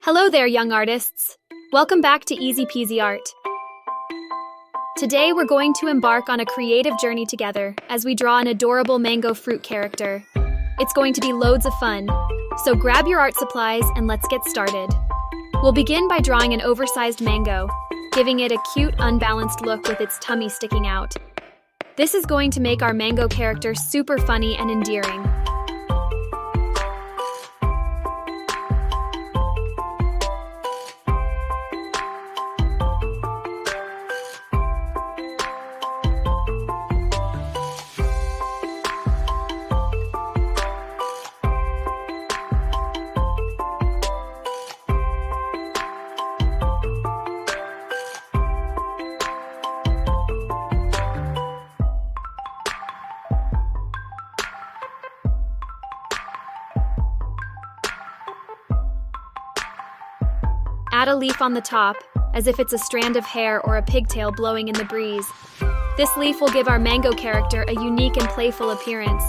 Hello there, young artists. Welcome back to Easy Peasy Art. Today we're going to embark on a creative journey together as we draw an adorable mango fruit character. It's going to be loads of fun, so grab your art supplies and let's get started. We'll begin by drawing an oversized mango, giving it a cute, unbalanced look with its tummy sticking out. This is going to make our mango character super funny and endearing. Add a leaf on the top, as if it's a strand of hair or a pigtail blowing in the breeze. This leaf will give our mango character a unique and playful appearance.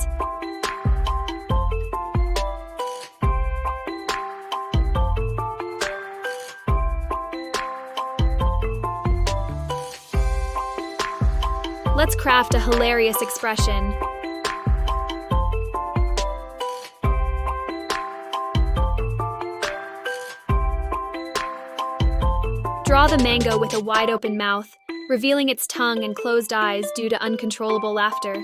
Let's craft a hilarious expression. Draw the mango with a wide-open mouth, revealing its tongue and closed eyes due to uncontrollable laughter.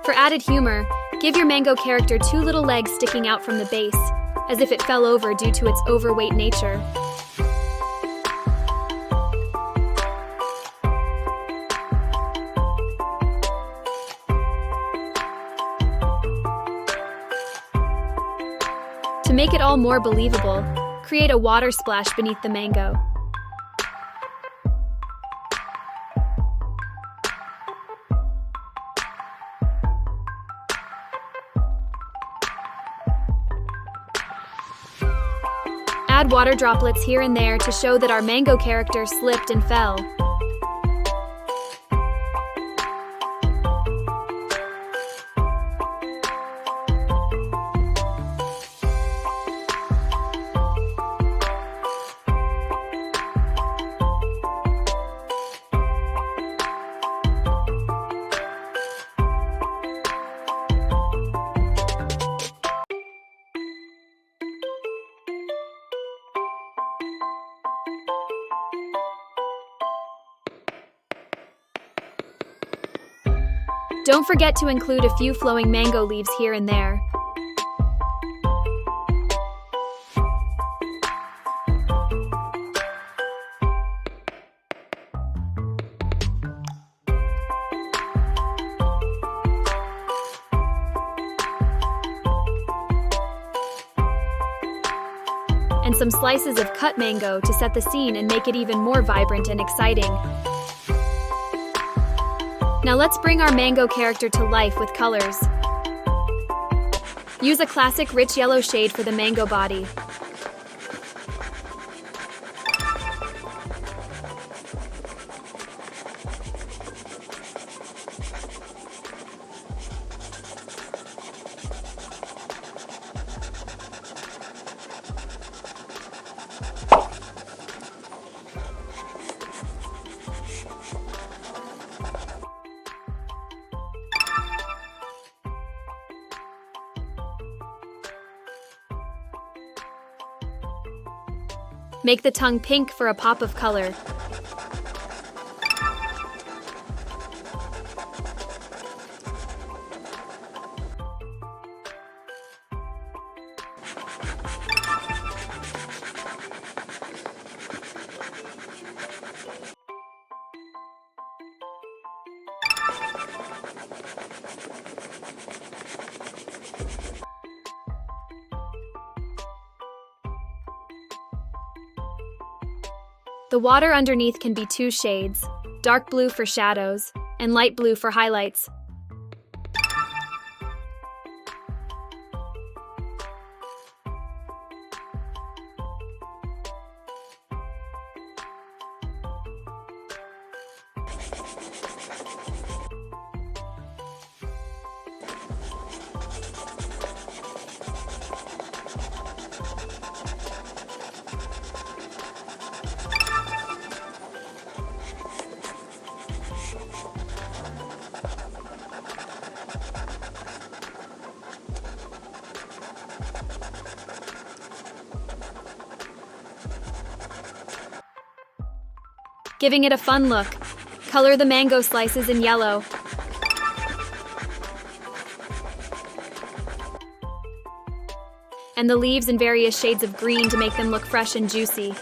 For added humor, give your mango character two little legs sticking out from the base, as if it fell over due to its overweight nature. To make it all more believable, create a water splash beneath the mango. Add water droplets here and there to show that our mango character slipped and fell. Don't forget to include a few flowing mango leaves here and there. And some slices of cut mango to set the scene and make it even more vibrant and exciting. Now let's bring our mango character to life with colors. Use a classic rich yellow shade for the mango body. Make the tongue pink for a pop of color. The water underneath can be two shades, dark blue for shadows, and light blue for highlights. Giving it a fun look, color the mango slices in yellow. And the leaves in various shades of green to make them look fresh and juicy.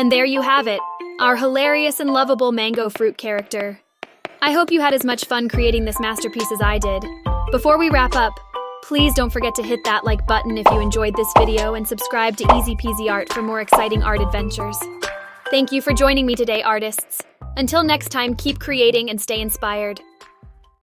And there you have it, our hilarious and lovable mango fruit character. I hope you had as much fun creating this masterpiece as I did. Before we wrap up, please don't forget to hit that like button if you enjoyed this video and subscribe to Easy Peasy Art for more exciting art adventures. Thank you for joining me today, artists. Until next time, keep creating and stay inspired.